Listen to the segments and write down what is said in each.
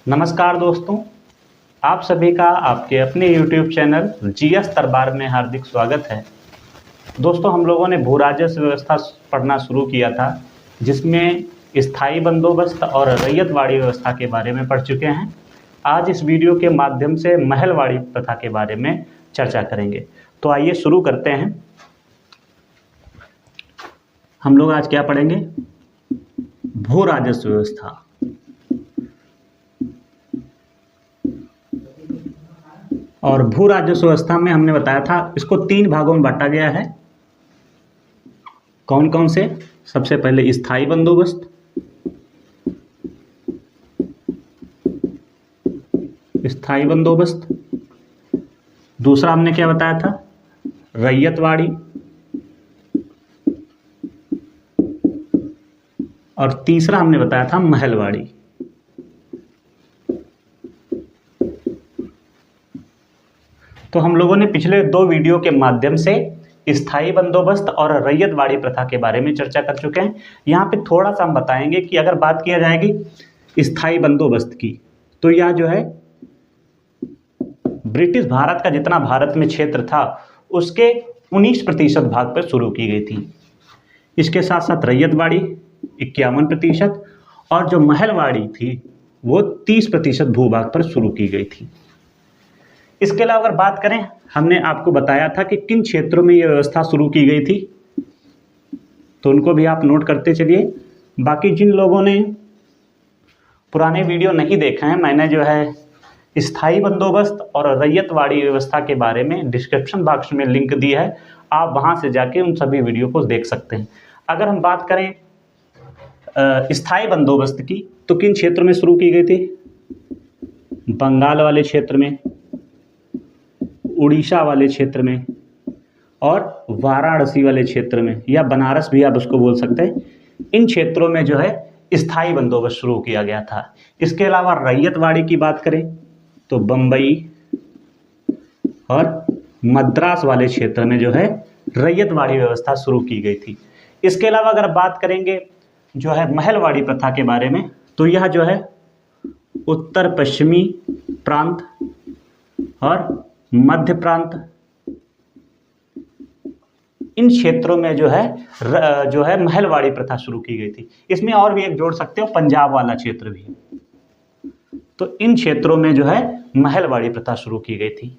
नमस्कार दोस्तों, आप सभी का आपके अपने YouTube चैनल जीएस दरबार में हार्दिक स्वागत है। दोस्तों, हम लोगों ने भू राजस्व व्यवस्था पढ़ना शुरू किया था, जिसमें स्थायी बंदोबस्त और रैयतवाड़ी व्यवस्था के बारे में पढ़ चुके हैं। आज इस वीडियो के माध्यम से महलवाड़ी प्रथा के बारे में चर्चा करेंगे। तो आइए शुरू करते हैं। हम लोग आज क्या पढ़ेंगे? भू राजस्व व्यवस्था। और भू राजस्व व्यवस्था में हमने बताया था इसको 3 भागों में बांटा गया है। कौन कौन से? सबसे पहले स्थायी बंदोबस्त, दूसरा हमने क्या बताया था? रैयतवाड़ी, और तीसरा हमने बताया था महलवाड़ी। तो हम लोगों ने पिछले 2 वीडियो के माध्यम से स्थायी बंदोबस्त और रैयतवाड़ी प्रथा के बारे में चर्चा कर चुके हैं। यहाँ पे थोड़ा सा हम बताएंगे कि अगर बात किया जाएगी स्थायी बंदोबस्त की, तो यह जो है ब्रिटिश भारत का जितना भारत में क्षेत्र था उसके 19% भाग पर शुरू की गई थी। इसके साथ साथ रैयतवाड़ी 51% और जो महलवाड़ी थी वो 30% भूभाग पर शुरू की गई थी। इसके अलावा अगर बात करें, हमने आपको बताया था कि किन क्षेत्रों में यह व्यवस्था शुरू की गई थी, तो उनको भी आप नोट करते चलिए। बाकी जिन लोगों ने पुराने वीडियो नहीं देखा है, मैंने जो है स्थायी बंदोबस्त और रैयतवाड़ी व्यवस्था के बारे में डिस्क्रिप्शन बॉक्स में लिंक दी है, आप वहां से जाके उन सभी वीडियो को देख सकते हैं। अगर हम बात करें स्थायी बंदोबस्त की, तो किन क्षेत्रों में शुरू की गई थी? बंगाल वाले क्षेत्र में, उड़ीसा वाले क्षेत्र में और वाराणसी वाले क्षेत्र में, या बनारस भी आप उसको बोल सकते हैं। इन क्षेत्रों में जो है स्थायी बंदोबस्त शुरू किया गया था। इसके अलावा रैयतवाड़ी की बात करें तो बम्बई और मद्रास वाले क्षेत्र में जो है रैयतवाड़ी व्यवस्था शुरू की गई थी। इसके अलावा अगर बात करेंगे जो है महलवाड़ी प्रथा के बारे में, तो यह जो है उत्तर पश्चिमी प्रांत और मध्य प्रांत, इन क्षेत्रों में जो है महलवाड़ी प्रथा शुरू की गई थी। इसमें और भी एक जोड़ सकते हो, पंजाब वाला क्षेत्र भी। तो इन क्षेत्रों में जो है महलवाड़ी प्रथा शुरू की गई थी।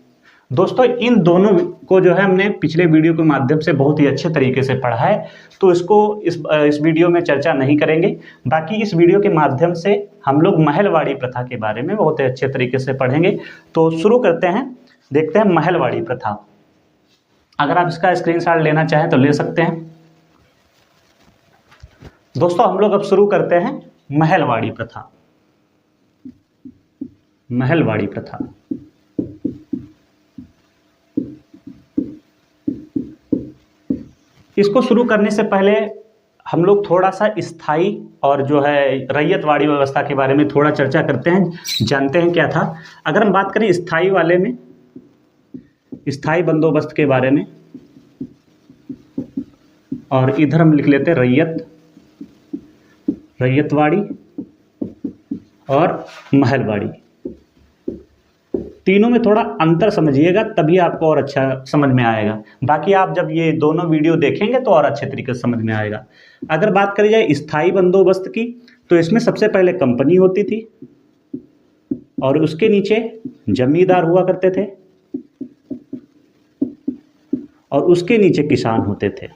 दोस्तों, इन दोनों को जो है हमने पिछले वीडियो के माध्यम से बहुत ही अच्छे तरीके से पढ़ा है, तो इसको इस वीडियो में चर्चा नहीं करेंगे। बाकी इस वीडियो के माध्यम से हम लोग महलवाड़ी प्रथा के बारे में बहुत ही अच्छे तरीके से पढ़ेंगे। तो शुरू करते हैं, देखते हैं महलवाड़ी प्रथा। अगर आप इसका स्क्रीनशॉट लेना चाहें तो ले सकते हैं। दोस्तों, हम लोग अब शुरू करते हैं महलवाड़ी प्रथा। महलवाड़ी प्रथा इसको शुरू करने से पहले हम लोग थोड़ा सा स्थायी और जो है रैयतवाड़ी व्यवस्था के बारे में थोड़ा चर्चा करते हैं, जानते हैं क्या था। अगर हम बात करें स्थायी वाले में, स्थायी बंदोबस्त के बारे में, और इधर हम लिख लेते हैं रैयतवाड़ी और महलवाड़ी। तीनों में थोड़ा अंतर समझिएगा, तभी आपको और अच्छा समझ में आएगा। बाकी आप जब ये दोनों वीडियो देखेंगे तो और अच्छे तरीके से समझ में आएगा। अगर बात करी जाए स्थायी बंदोबस्त की, तो इसमें सबसे पहले कंपनी होती थी और उसके नीचे जमींदार हुआ करते थे और उसके नीचे किसान होते थे।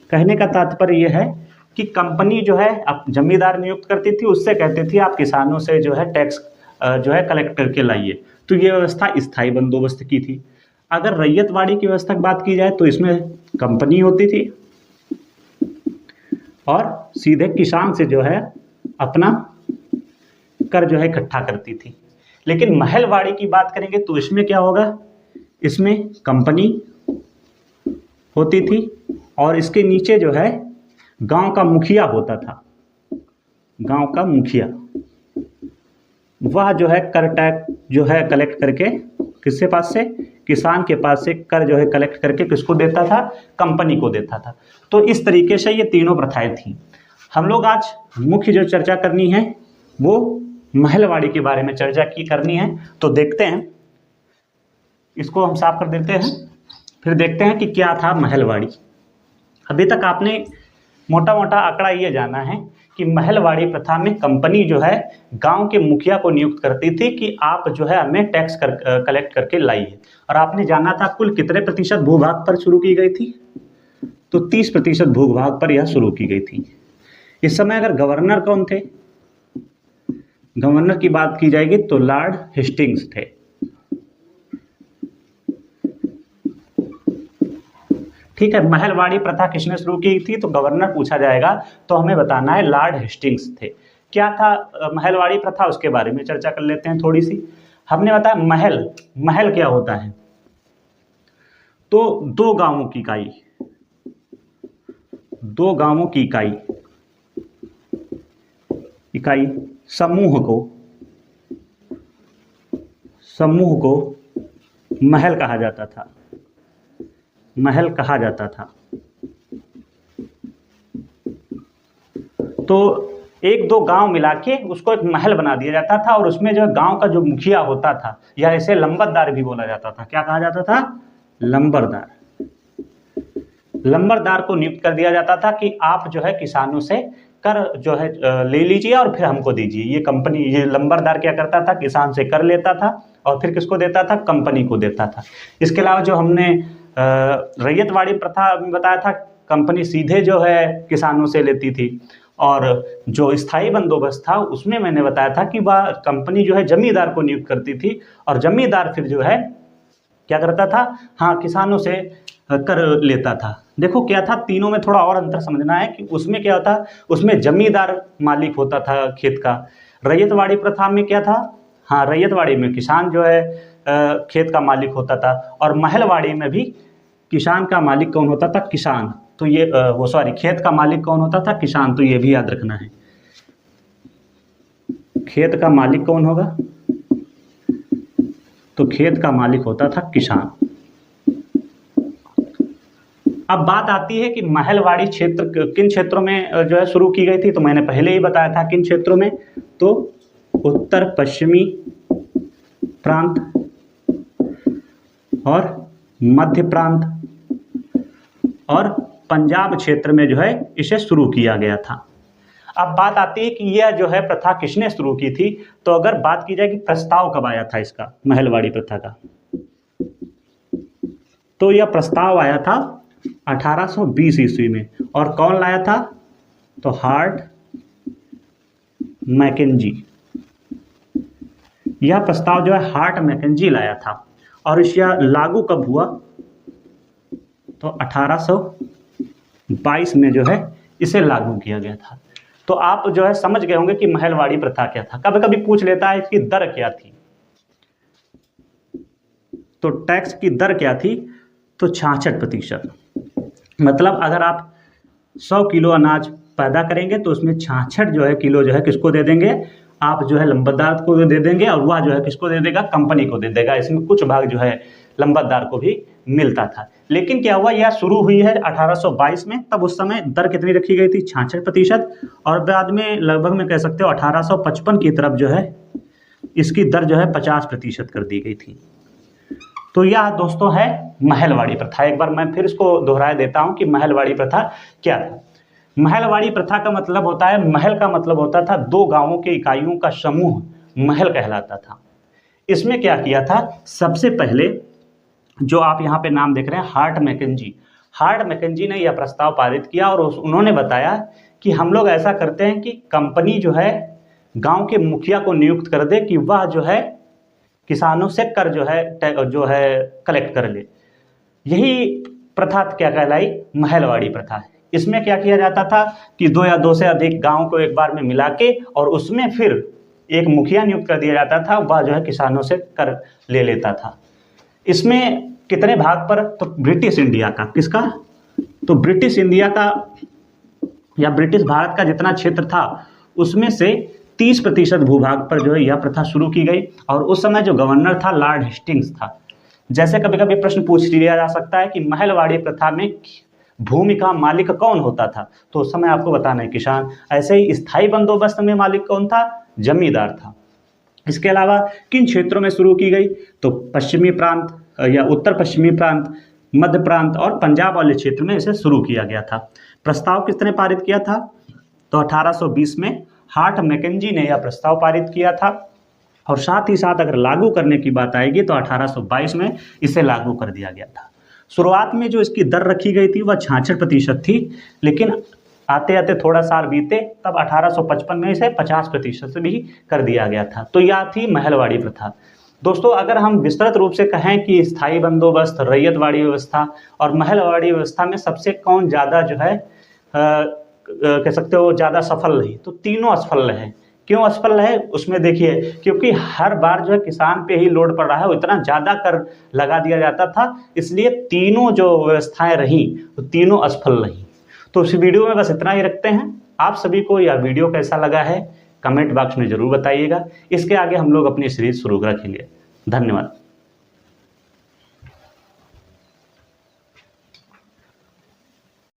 कहने का तात्पर्य यह है कि कंपनी जो है अब जमींदार नियुक्त करती थी, उससे कहती थी आप किसानों से जो है टैक्स जो है कलेक्ट करके लाइए। तो ये व्यवस्था स्थायी बंदोबस्त की थी। अगर रैयतवाड़ी की व्यवस्था की बात की जाए तो इसमें कंपनी होती थी और सीधे किसान से जो है अपना कर जो है इकट्ठा करती थी। लेकिन महलवाड़ी की बात करेंगे तो इसमें क्या होगा? इसमें कंपनी होती थी और इसके नीचे जो है गांव का मुखिया होता था। गांव का मुखिया वह जो है कर टैक्स जो है कलेक्ट करके किसके पास से? किसान के पास से कर जो है कलेक्ट करके किसको देता था? कंपनी को देता था। तो इस तरीके से ये तीनों प्रथाएं थी। हम लोग आज मुख्य जो चर्चा करनी है वो महलवाड़ी के बारे में चर्चा की करनी है। तो देखते हैं, इसको हम साफ कर देते हैं, फिर देखते हैं कि क्या था महलवाड़ी। अभी तक आपने मोटा मोटा आंकड़ा ये जाना है कि महलवाड़ी प्रथा में कंपनी जो है गांव के मुखिया को नियुक्त करती थी कि आप जो है हमें टैक्स कलेक्ट करके लाइए। और आपने जाना था कुल कितने प्रतिशत भूभाग पर शुरू की गई थी, तो 30% भूभाग पर यह शुरू की गई थी। इस समय अगर गवर्नर कौन थे, गवर्नर की बात की जाएगी तो लॉर्ड हेस्टिंग्स थे। ठीक है, महलवाड़ी प्रथा किसने शुरू की थी, तो गवर्नर पूछा जाएगा तो हमें बताना है लॉर्ड हेस्टिंग्स थे। क्या था महलवाड़ी प्रथा, उसके बारे में चर्चा कर लेते हैं थोड़ी सी। हमने बताया महल क्या होता है, तो दो गांवों की इकाई समूह को महल कहा जाता था। तो एक दो गांव मिला के उसको एक महल बना दिया जाता था, और उसमें जो गांव का जो मुखिया होता था, या इसे लंबरदार भी बोला जाता था। क्या कहा जाता था, लंबरदार को नियुक्त कर दिया जाता था कि आप जो है किसानों से कर जो है ले लीजिए और फिर हमको दीजिए। ये लंबरदार क्या करता था, किसान से कर लेता था और फिर किसको देता था, कंपनी को देता था। इसके अलावा जो हमने रैयतवाड़ी प्रथा में बताया था, कंपनी सीधे जो है किसानों से लेती थी। और जो स्थायी बंदोबस्त था उसमें मैंने बताया था कि वह कंपनी जो है जमींदार को नियुक्त करती थी, और जमींदार फिर जो है क्या करता था, हाँ, किसानों से कर लेता था। देखो क्या था, तीनों में थोड़ा और अंतर समझना है कि उसमें क्या होता, उसमें जमींदार मालिक होता था खेत का। रैयतवाड़ी प्रथा में क्या था, हाँ, रैयतवाड़ी में किसान जो है खेत का मालिक होता था, और महलवाड़ी में भी किसान का मालिक कौन होता था, किसान। तो ये खेत का मालिक कौन होता था, किसान। तो ये भी याद रखना है, खेत का मालिक कौन होगा, तो खेत का मालिक होता था किसान। अब बात आती है कि महलवाड़ी क्षेत्र किन क्षेत्रों में जो है शुरू की गई थी, तो मैंने पहले ही बताया था किन क्षेत्रों में, तो उत्तर पश्चिमी प्रांत और मध्य प्रांत और पंजाब क्षेत्र में जो है इसे शुरू किया गया था। अब बात आती है कि यह जो है प्रथा किसने शुरू की थी, तो अगर बात की जाए कि प्रस्ताव कब आया था इसका, महलवाड़ी प्रथा का, तो यह प्रस्ताव आया था 1820 ईस्वी में। और कौन लाया था, तो हार्ट मैकेंजी। यह प्रस्ताव जो है हार्ट मैकेंजी लाया था, और यह लागू कब हुआ, तो 1822 में जो है इसे लागू किया गया था। तो आप जो है समझ गए होंगे कि महलवाड़ी प्रथा क्या था। कभी कभी पूछ लेता है इसकी दर क्या थी, तो टैक्स की दर क्या थी, तो 66%। मतलब अगर आप 100 किलो अनाज पैदा करेंगे तो उसमें 66 जो है किलो जो है किसको दे देंगे, आप जो है लंबरदार को दे देंगे, और वह जो है किसको दे देगा, कंपनी को दे देगा। इसमें कुछ भाग जो है लंबरदार को भी मिलता था। लेकिन क्या हुआ, यह शुरू हुई है 1822 में, तब उस समय दर कितनी रखी गई थी, 66%। और बाद में लगभग मैं कह सकते हो 1855 की तरफ जो है इसकी दर जो है 50% कर दी गई थी। तो यह दोस्तों है महलवाड़ी प्रथा। एक बार मैं फिर इसको दोहरा देता हूँ कि महलवाड़ी प्रथा क्या था। महलवाड़ी प्रथा का मतलब होता है, महल का मतलब होता था दो गांवों के इकाइयों का समूह महल कहलाता था। इसमें क्या किया था, सबसे पहले जो आप यहाँ पे नाम देख रहे हैं हार्ट मैकेंजी ने यह प्रस्ताव पारित किया, और उन्होंने बताया कि हम लोग ऐसा करते हैं कि कंपनी जो है गांव के मुखिया को नियुक्त कर दे कि वह जो है किसानों से कर जो है कलेक्ट कर ले। यही प्रथा क्या कहलाई, महलवाड़ी प्रथा। इसमें क्या किया जाता था कि दो या दो से अधिक गांव को एक बार में मिला के, और उसमें फिर एक मुखिया नियुक्त कर दिया जाता था, वह जो है किसानों से कर ले लेता था। इसमें कितने भाग पर, तो ब्रिटिश इंडिया का, किसका, तो ब्रिटिश इंडिया का या ब्रिटिश भारत का जितना क्षेत्र था उसमें से 30% भूभाग पर जो है यह प्रथा शुरू की गई। और उस समय जो गवर्नर था लॉर्ड हेस्टिंग्स था। जैसे कभी कभी प्रश्न पूछ लिया जा सकता है कि महलवाड़ी प्रथा में भूमि का मालिक कौन होता था, तो उस समय आपको बताना है किसान। ऐसे ही स्थायी बंदोबस्त में मालिक कौन था, जमींदार था। इसके अलावा किन क्षेत्रों में शुरू की गई, तो पश्चिमी प्रांत या उत्तर पश्चिमी प्रांत, मध्य प्रांत और पंजाब वाले क्षेत्र में इसे शुरू किया गया था। प्रस्ताव किसने पारित किया था, तो 1820 में हार्ट मैकेंजी ने यह प्रस्ताव पारित किया था। और साथ ही साथ अगर लागू करने की बात आएगी तो 1822 में इसे लागू कर दिया गया था। शुरुआत में जो इसकी दर रखी गई थी वह 66% थी, लेकिन आते आते थोड़ा साल बीते तब 1855 में इसे 50% भी कर दिया गया था। तो यह थी महलवाड़ी प्रथा। दोस्तों, अगर हम विस्तृत रूप से कहें कि स्थायी बंदोबस्त, रैयतवाड़ी व्यवस्था और महलवाड़ी व्यवस्था में सबसे कौन ज़्यादा जो है कह सकते हो ज़्यादा सफल रही, तो तीनों असफल रहे। क्यों असफल रहे उसमें देखिए, क्योंकि हर बार जो है किसान पे ही लोड पड़ रहा है, वो इतना ज़्यादा कर लगा दिया जाता था, इसलिए तीनों जो व्यवस्थाएं रहीं वो तीनों असफल रहीं। तो इस वीडियो में बस इतना ही रखते हैं। आप सभी को यह वीडियो कैसा लगा है कमेंट बॉक्स में ज़रूर बताइएगा। इसके आगे हम लोग अपनी सीरीज शुरू रखेंगे। धन्यवाद।